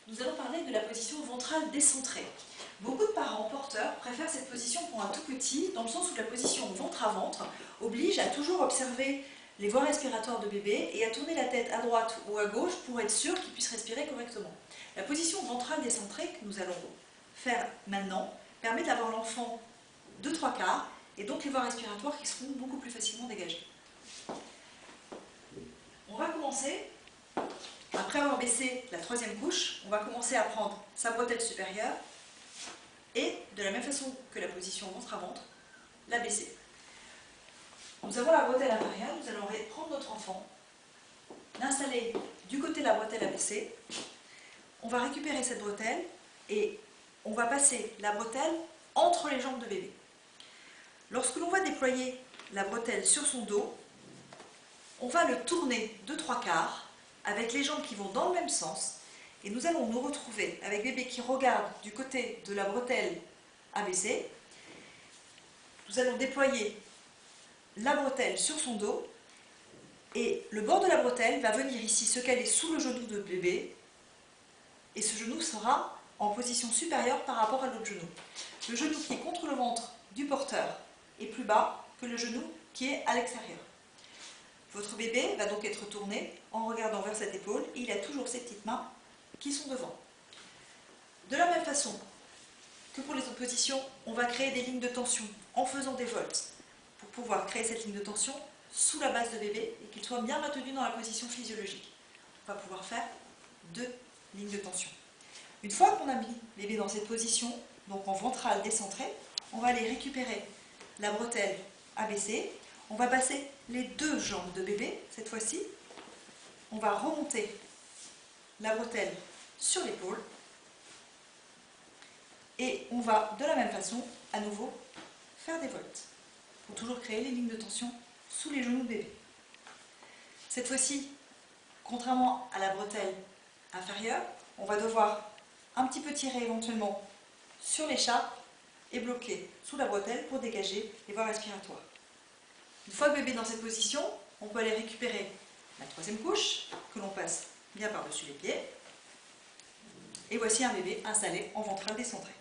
nous allons parler de la position ventrale décentrée. Beaucoup de parents porteurs préfèrent cette position pour un tout petit, dans le sens où la position ventre à ventre oblige à toujours observer les voies respiratoires de bébé et à tourner la tête à droite ou à gauche pour être sûr qu'il puisse respirer correctement. La position ventrale décentrée que nous allons faire maintenant permet d'avoir l'enfant de 3/4 et donc les voies respiratoires qui seront beaucoup plus facilement dégagées. On va commencer, après avoir baissé la 3e couche, on va commencer à prendre sa bretelle supérieure et, de la même façon que la position ventre à ventre, la baisser. Nous avons la bretelle inférieure, nous allons prendre notre enfant, l'installer du côté de la bretelle abaissée. On va récupérer cette bretelle et on va passer la bretelle entre les jambes de bébé. Lorsque l'on va déployer la bretelle sur son dos, on va le tourner de 3/4 avec les jambes qui vont dans le même sens et nous allons nous retrouver avec bébé qui regarde du côté de la bretelle abaissée. Nous allons déployer la bretelle sur son dos et le bord de la bretelle va venir ici se caler sous le genou de bébé et ce genou sera en position supérieure par rapport à l'autre genou. Le genou qui est contre le ventre du porteur est plus bas que le genou qui est à l'extérieur. Votre bébé va donc être tourné en regardant vers cette épaule et il a toujours ses petites mains qui sont devant. De la même façon que pour les autres positions, on va créer des lignes de tension en faisant des volts pour pouvoir créer cette ligne de tension sous la base de bébé et qu'il soit bien maintenu dans la position physiologique. On va pouvoir faire 2 lignes de tension. Une fois qu'on a mis bébé dans cette position, donc en ventrale décentrée, on va aller récupérer la bretelle abaissée. On va passer les 2 jambes de bébé, cette fois-ci. On va remonter la bretelle sur l'épaule. Et on va, de la même façon, à nouveau, faire des volts pour toujours créer les lignes de tension sous les genoux de bébé. Cette fois-ci, contrairement à la bretelle inférieure, on va devoir un petit peu tirer éventuellement sur l'écharpe et bloquer sous la bretelle pour dégager les voies respiratoires. Une fois que bébé est dans cette position, on peut aller récupérer la 3e couche que l'on passe bien par-dessus les pieds. Et voici un bébé installé en ventrale décentrée.